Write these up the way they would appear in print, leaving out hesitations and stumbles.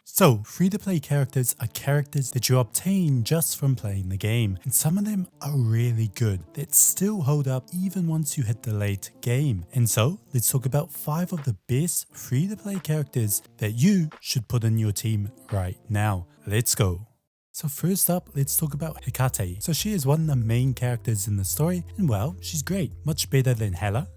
So, free-to-play characters are characters that you obtain just from playing the game, and some of them are really good that still hold up even once you hit the late game. And so, let's talk about 5 of the best free-to-play characters that you should put in your team right now. Let's go. So first up, let's talk about Hecate. So she is one of the main characters in the story, and well, she's great. Much better than Hela.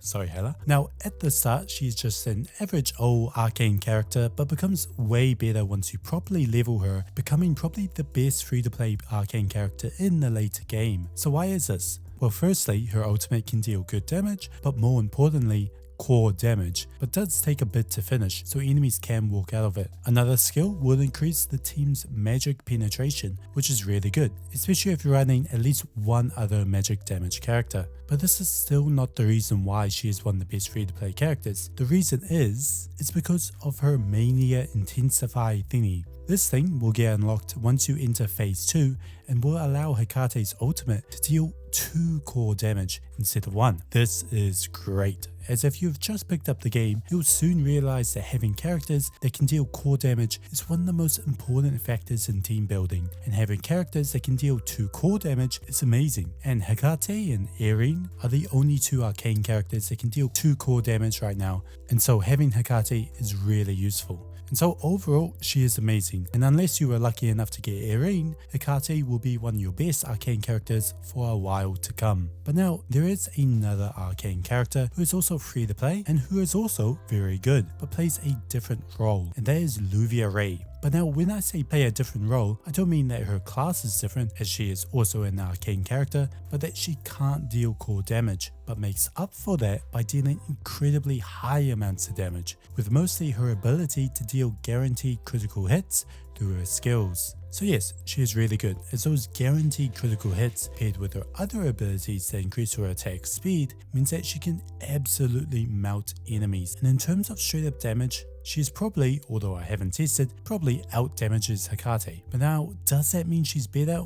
Now, at the start, she's just an average old arcane character, but becomes way better once you properly level her, becoming probably the best free-to-play arcane character in the later game. So why is this? Well, firstly, her ultimate can deal good damage, but more importantly, core damage, but does take a bit to finish, so enemies can walk out of it. Another skill will increase the team's magic penetration, which is really good, especially if you're running at least one other magic damage character. But this is still not the reason why she is one of the best free-to-play characters. The reason is, it's because of her Mania Intensify thingy. This thing will get unlocked once you enter phase 2 and will allow Hecate's ultimate to deal 2 core damage instead of 1. This is great, as if you've just picked up the game, you'll soon realize that having characters that can deal core damage is one of the most important factors in team building, and having characters that can deal 2 core damage is amazing. And Hecate and Erin are the only 2 arcane characters that can deal 2 core damage right now, and so having Hecate is really useful. And so overall, she is amazing, and unless you were lucky enough to get Erin, Hecate will be one of your best arcane characters for a while to come. But now, there is another arcane character who is also free to play and who is also very good, but plays a different role, and that is Luvia Ray. But now when I say play a different role, I don't mean that her class is different, as she is also an arcane character, but that she can't deal core damage, but makes up for that by dealing incredibly high amounts of damage, with mostly her ability to deal guaranteed critical hits through her skills. So yes, she is really good, as those guaranteed critical hits paired with her other abilities that increase her attack speed means that she can absolutely melt enemies. And in terms of straight up damage, she is probably, although I haven't tested, probably out damages Hecate. But now, does that mean she's better?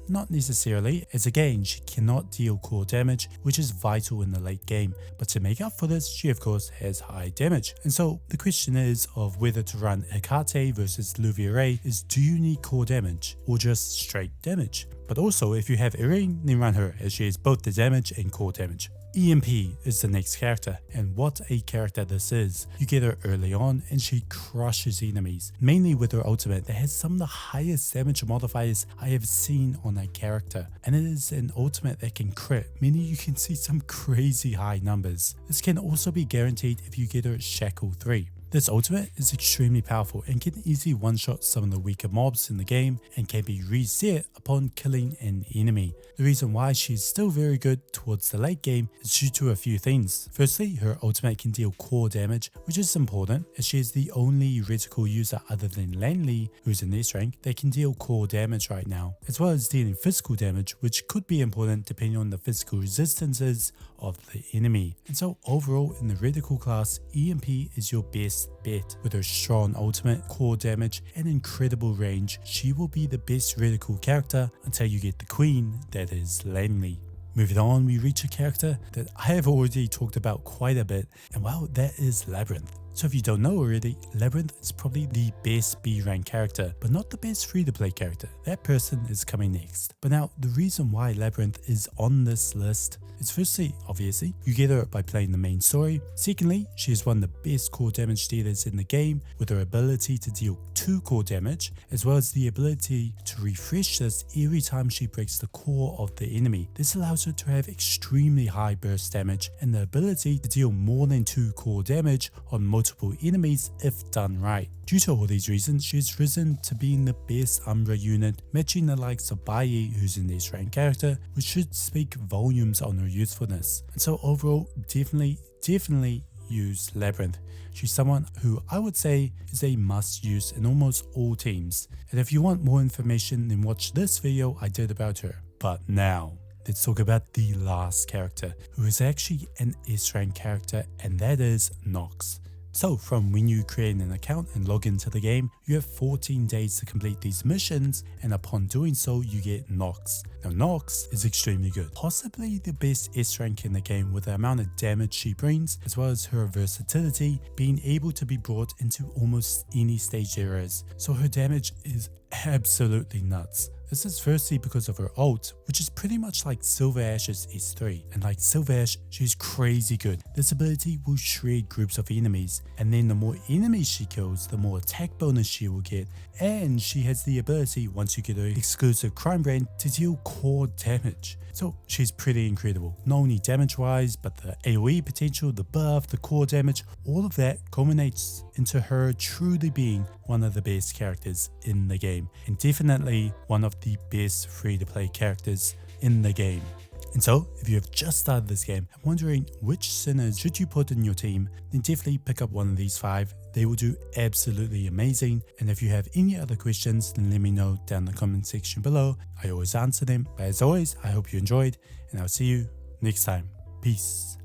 Not necessarily, as again, she cannot deal core damage, which is vital in the late game, but to make up for this, she of course has high damage. And so the question is of whether to run Hecate versus Luvia Ray is, do you need core damage or just straight damage? But also, if you have Erin, then run her, as she has both the damage and core damage. EMP is the next character, and what a character this is. You get her early on and she crushes enemies, mainly with her ultimate that has some of the highest damage modifiers I have seen on a character, and it is an ultimate that can crit, meaning you can see some crazy high numbers. This can also be guaranteed if you get her Shackle 3. This ultimate is extremely powerful and can easily one-shot some of the weaker mobs in the game and can be reset upon killing an enemy. The reason why she is still very good towards the late game is due to a few things. Firstly, her ultimate can deal core damage, which is important as she is the only reticle user other than Lanley, who's in S rank, that can deal core damage right now, as well as dealing physical damage, which could be important depending on the physical resistances of the enemy. And so overall in the reticle class, EMP is your best bet. With her strong ultimate, core damage, and incredible range, she will be the best reticle character until you get the queen, that is Lanley. Moving on, we reach a character that I have already talked about quite a bit, and well, that is Labyrinth. So if you don't know already, Labyrinth is probably the best B rank character, but not the best free to play character. That person is coming next. But now, the reason why Labyrinth is on this list is firstly, obviously, you get her by playing the main story. Secondly, she is one of the best core damage dealers in the game, with her ability to deal 2 core damage, as well as the ability to refresh this every time she breaks the core of the enemy. This allows her to have extremely high burst damage and the ability to deal more than 2 core damage on multiple enemies if done right. Due to all these reasons, she has risen to being the best Umbra unit, matching the likes of Bayi, who's an S rank character, which should speak volumes on her usefulness. And so overall, definitely use Labyrinth. She's someone who I would say is a must use in almost all teams. And if you want more information, then watch this video I did about her. But now, let's talk about the last character, who is actually an S rank character, and that is Nox. So from when you create an account and log into the game, you have 14 days to complete these missions, and upon doing so you get Nox. Now Nox is extremely good, possibly the best S rank in the game with the amount of damage she brings, as well as her versatility, being able to be brought into almost any stage there is. So her damage is absolutely nuts. This is firstly because of her ult, which is pretty much like Silver Ash's S3, and like Silver Ash, she's crazy good. This ability will shred groups of enemies, and then the more enemies she kills, the more attack bonus she will get, and she has the ability, once you get her exclusive crime brand, to deal core damage. So she's pretty incredible, not only damage wise, but the AoE potential, the buff, the core damage, all of that culminates into her truly being one of the best characters in the game, and definitely one of the best free to play characters in the game. And so, if you have just started this game and wondering which sinners should you put in your team, then definitely pick up one of these 5. They will do absolutely amazing. And if you have any other questions, then let me know down in the comment section below. I always answer them. But as always, I hope you enjoyed, and I'll see you next time. Peace.